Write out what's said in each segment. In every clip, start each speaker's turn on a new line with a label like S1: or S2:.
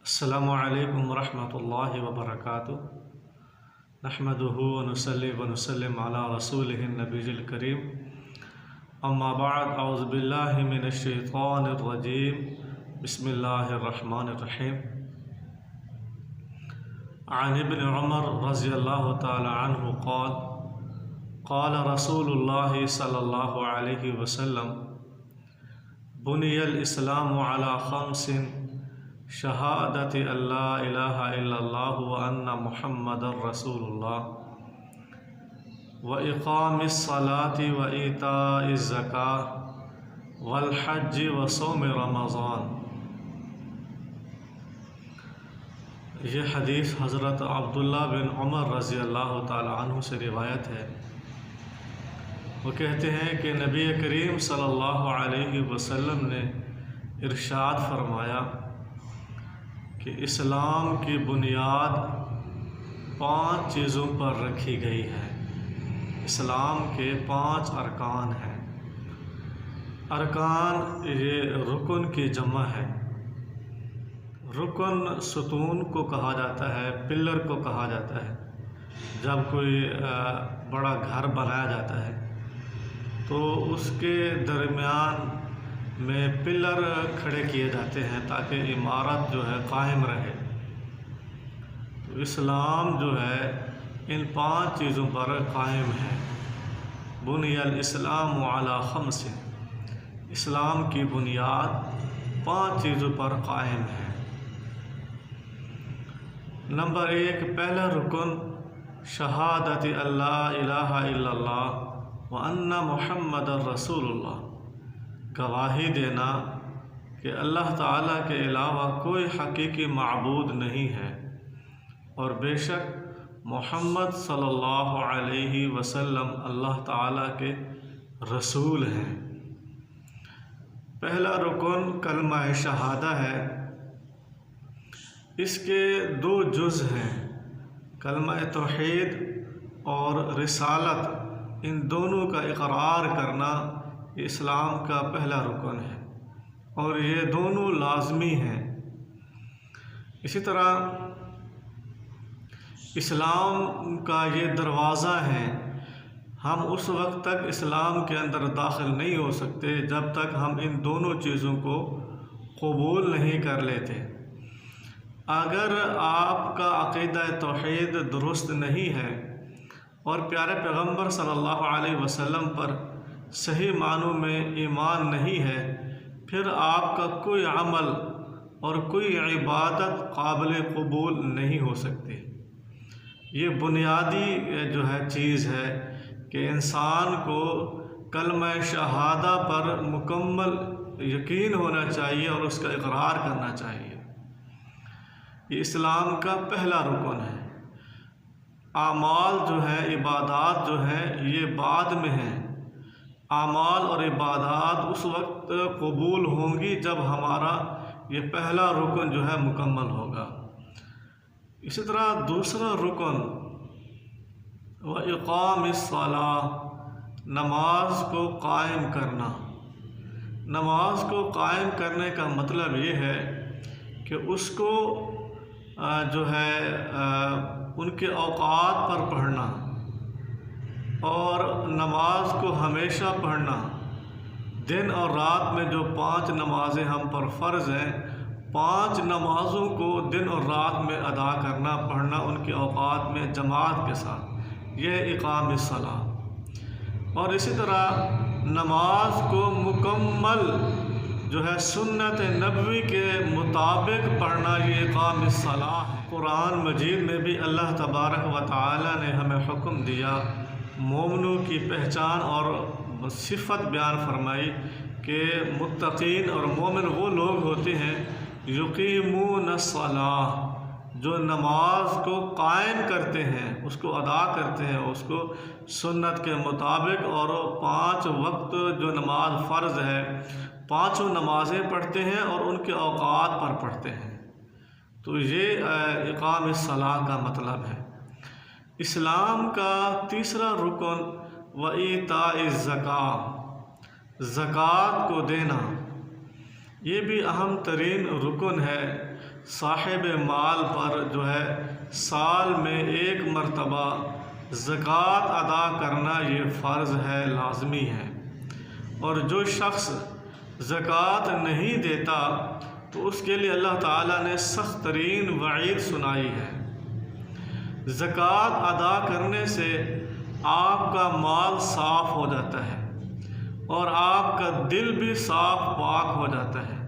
S1: السلام علیکم ورحمۃ اللہ وبرکاتہ نحمدہ ونصلی ونسلم علی رسولہ النبی الکریم اما بعد اعوذ باللہ من الشیطان الرجیم بسم اللہ الرحمن الرحیم عن ابن عمر رضی اللہ تعالی عنہ قال قال رسول اللہ صلی اللہ علیہ وسلم بنی الاسلام علی خمس شہادت اللہ الہ الا اللہ وان محمد رسول اللہ واقام الصلاة وایتاء الزکاة والحج وصوم رمضان۔ یہ حدیث حضرت عبداللہ بن عمر رضی اللہ تعالی عنہ سے روایت ہے۔ وہ کہتے ہیں کہ نبی کریم صلی اللہ علیہ وسلم نے ارشاد فرمایا کہ اسلام کی بنیاد 5 چیزوں پر رکھی گئی ہے۔ اسلام کے 5 ارکان ہیں۔ ارکان یہ رکن کی جمع ہے۔ رکن ستون کو کہا جاتا ہے، پلر کو کہا جاتا ہے۔ جب کوئی بڑا گھر بنایا جاتا ہے تو اس کے درمیان میں پلر کھڑے کیے جاتے ہیں تاکہ عمارت جو ہے قائم رہے۔ تو اسلام جو ہے ان 5 چیزوں پر قائم ہے۔ بنی الاسلام علی خمس، اسلام کی بنیاد 5 چیزوں پر قائم ہے۔ نمبر 1، پہلا رکن شہادت اللہ الہ الا اللہ وان محمد رسول اللہ، گواہی دینا کہ اللہ تعالیٰ کے علاوہ کوئی حقیقی معبود نہیں ہے اور بے شک محمد صلی اللہ علیہ وسلم اللہ تعالیٰ کے رسول ہیں۔ پہلا رکن کلمہ شہادہ ہے۔ اس کے 2 جز ہیں، کلمہ توحید اور رسالت۔ ان دونوں کا اقرار کرنا اسلام کا پہلا رکن ہے اور یہ دونوں لازمی ہیں۔ اسی طرح اسلام کا یہ دروازہ ہے۔ ہم اس وقت تک اسلام کے اندر داخل نہیں ہو سکتے جب تک ہم ان دونوں چیزوں کو قبول نہیں کر لیتے۔ اگر آپ کا عقیدہ توحید درست نہیں ہے اور پیارے پیغمبر صلی اللہ علیہ وسلم پر صحیح معنوں میں ایمان نہیں ہے، پھر آپ کا کوئی عمل اور کوئی عبادت قابل قبول نہیں ہو سکتی۔ یہ بنیادی جو ہے چیز ہے کہ انسان کو کلمہ شہادہ پر مکمل یقین ہونا چاہیے اور اس کا اقرار کرنا چاہیے۔ یہ اسلام کا پہلا رکن ہے۔ اعمال جو ہے، عبادات جو ہیں، یہ بعد میں ہیں۔ اعمال اور عبادات اس وقت قبول ہوں گی جب ہمارا یہ پہلا رکن جو ہے مکمل ہوگا۔ اسی طرح دوسرا رکن وَإِقَامِ الصَّلَاةِ، نماز کو قائم کرنا۔ نماز کو قائم کرنے کا مطلب یہ ہے کہ اس کو جو ہے ان کے اوقات پر پڑھنا اور نماز کو ہمیشہ پڑھنا۔ دن اور رات میں جو 5 نمازیں ہم پر فرض ہیں، 5 نمازوں کو دن اور رات میں ادا کرنا، پڑھنا ان کے اوقات میں جماعت کے ساتھ، یہ اقام الصلاۃ۔ اور اسی طرح نماز کو مکمل جو ہے سنت نبوی کے مطابق پڑھنا، یہ اقام الصلاۃ ہے۔ قرآن مجید میں بھی اللہ تبارک و تعالی نے ہمیں حکم دیا، مومنوں کی پہچان اور صفت بیان فرمائی کہ متقین اور مومن وہ لوگ ہوتے ہیں یقیمون الصلاۃ، جو نماز کو قائم کرتے ہیں، اس کو ادا کرتے ہیں، اس کو سنت کے مطابق، اور 5 وقت جو نماز فرض ہے 5 نمازیں پڑھتے ہیں اور ان کے اوقات پر پڑھتے ہیں۔ تو یہ اقام الصلاۃ کا مطلب ہے۔ اسلام کا تیسرا رکن وایتاء الزکاة، زکوٰۃ کو دینا۔ یہ بھی اہم ترین رکن ہے۔ صاحب مال پر جو ہے سال میں 1 مرتبہ زکوٰۃ ادا کرنا یہ فرض ہے، لازمی ہے۔ اور جو شخص زکوٰۃ نہیں دیتا تو اس کے لیے اللہ تعالیٰ نے سخت ترین وعید سنائی ہے۔ زکوٰۃ ادا کرنے سے آپ کا مال صاف ہو جاتا ہے اور آپ کا دل بھی صاف پاک ہو جاتا ہے،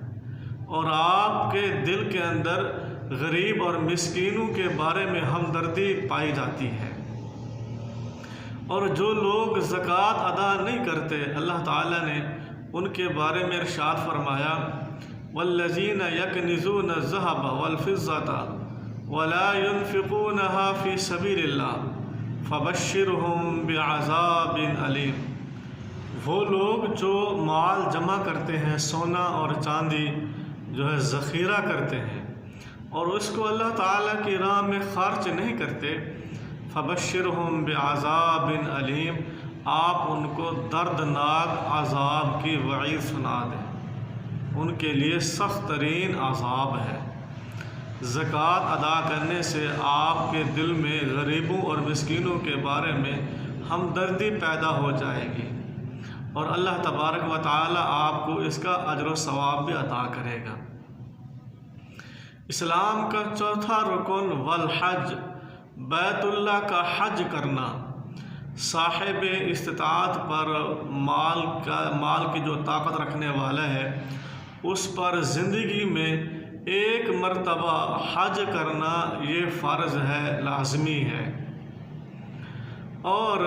S1: اور آپ کے دل کے اندر غریب اور مسکینوں کے بارے میں ہمدردی پائی جاتی ہے۔ اور جو لوگ زکوٰۃ ادا نہیں کرتے، اللہ تعالیٰ نے ان کے بارے میں ارشاد فرمایا والذین یکنزون الذھب والفضة ولا ينفقونها في سبیل اللہ فبشرهم بعذاب علیم۔ وہ لوگ جو مال جمع کرتے ہیں، سونا اور چاندی جو ہے ذخیرہ کرتے ہیں، اور اس کو اللہ تعالیٰ کی راہ میں خرچ نہیں کرتے، فبشرهم بعذاب علیم، آپ ان کو دردناک عذاب کی وعید سنا دیں، ان کے لیے سخت ترین عذاب ہے۔ زکوٰۃ ادا کرنے سے آپ کے دل میں غریبوں اور مسکینوں کے بارے میں ہمدردی پیدا ہو جائے گی، اور اللہ تبارک و تعالی آپ کو اس کا اجر و ثواب بھی عطا کرے گا۔ اسلام کا چوتھا رکن والحج، بیت اللہ کا حج کرنا۔ صاحب استطاعت پر مال کی جو طاقت رکھنے والا ہے، اس پر زندگی میں 1 مرتبہ حج کرنا یہ فرض ہے، لازمی ہے۔ اور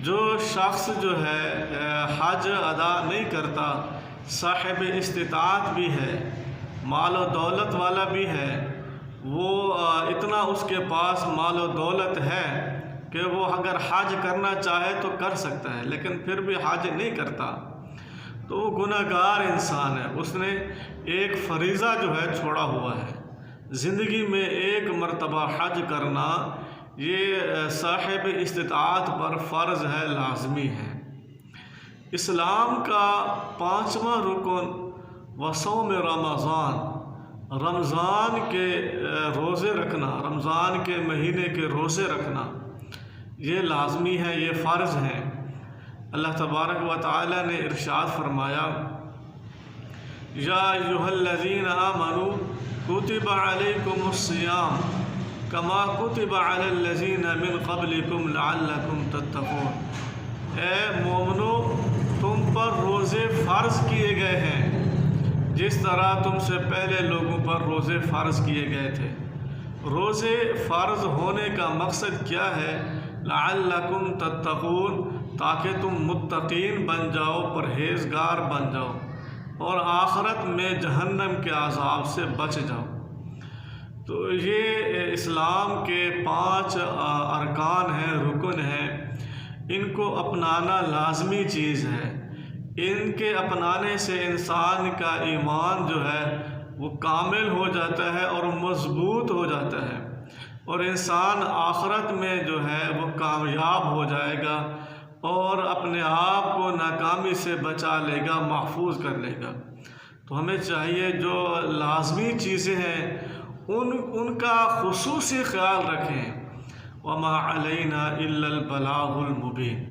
S1: جو شخص جو ہے حج ادا نہیں کرتا، صاحب استطاعت بھی ہے، مال و دولت والا بھی ہے، وہ اتنا اس کے پاس مال و دولت ہے کہ وہ اگر حج کرنا چاہے تو کر سکتا ہے، لیکن پھر بھی حج نہیں کرتا، تو وہ گناہگار انسان ہے۔ اس نے ایک فریضہ جو ہے چھوڑا ہوا ہے۔ زندگی میں 1 مرتبہ حج کرنا یہ صاحب استطاعت پر فرض ہے، لازمی ہے۔ اسلام کا 5واں رکن وصوم رمضان، رمضان کے روزے رکھنا، رمضان کے مہینے کے روزے رکھنا یہ لازمی ہے، یہ فرض ہے۔ اللہ تبارک و تعالی نے ارشاد فرمایا یا ایھا الذین آمنوا کتب علیکم الصیام کما کتب علی الذین من قبلکم لعلکم تتقون۔ اے مومنو، تم پر روزے فرض کیے گئے ہیں جس طرح تم سے پہلے لوگوں پر روزے فرض کیے گئے تھے۔ روزے فرض ہونے کا مقصد کیا ہے؟ لعلکم تتقون، تاکہ تم متقین بن جاؤ، پرہیزگار بن جاؤ، اور آخرت میں جہنم کے عذاب سے بچ جاؤ۔ تو یہ اسلام کے 5 ارکان ہیں، رکن ہیں، ان کو اپنانا لازمی چیز ہے۔ ان کے اپنانے سے انسان کا ایمان جو ہے وہ کامل ہو جاتا ہے اور مضبوط ہو جاتا ہے، اور انسان آخرت میں جو ہے وہ کامیاب ہو جائے گا اور اپنے آپ کو ناکامی سے بچا لے گا، محفوظ کر لے گا۔ تو ہمیں چاہیے جو لازمی چیزیں ہیں ان کا خصوصی خیال رکھیں۔ وما علینا الا البلاغ المبین۔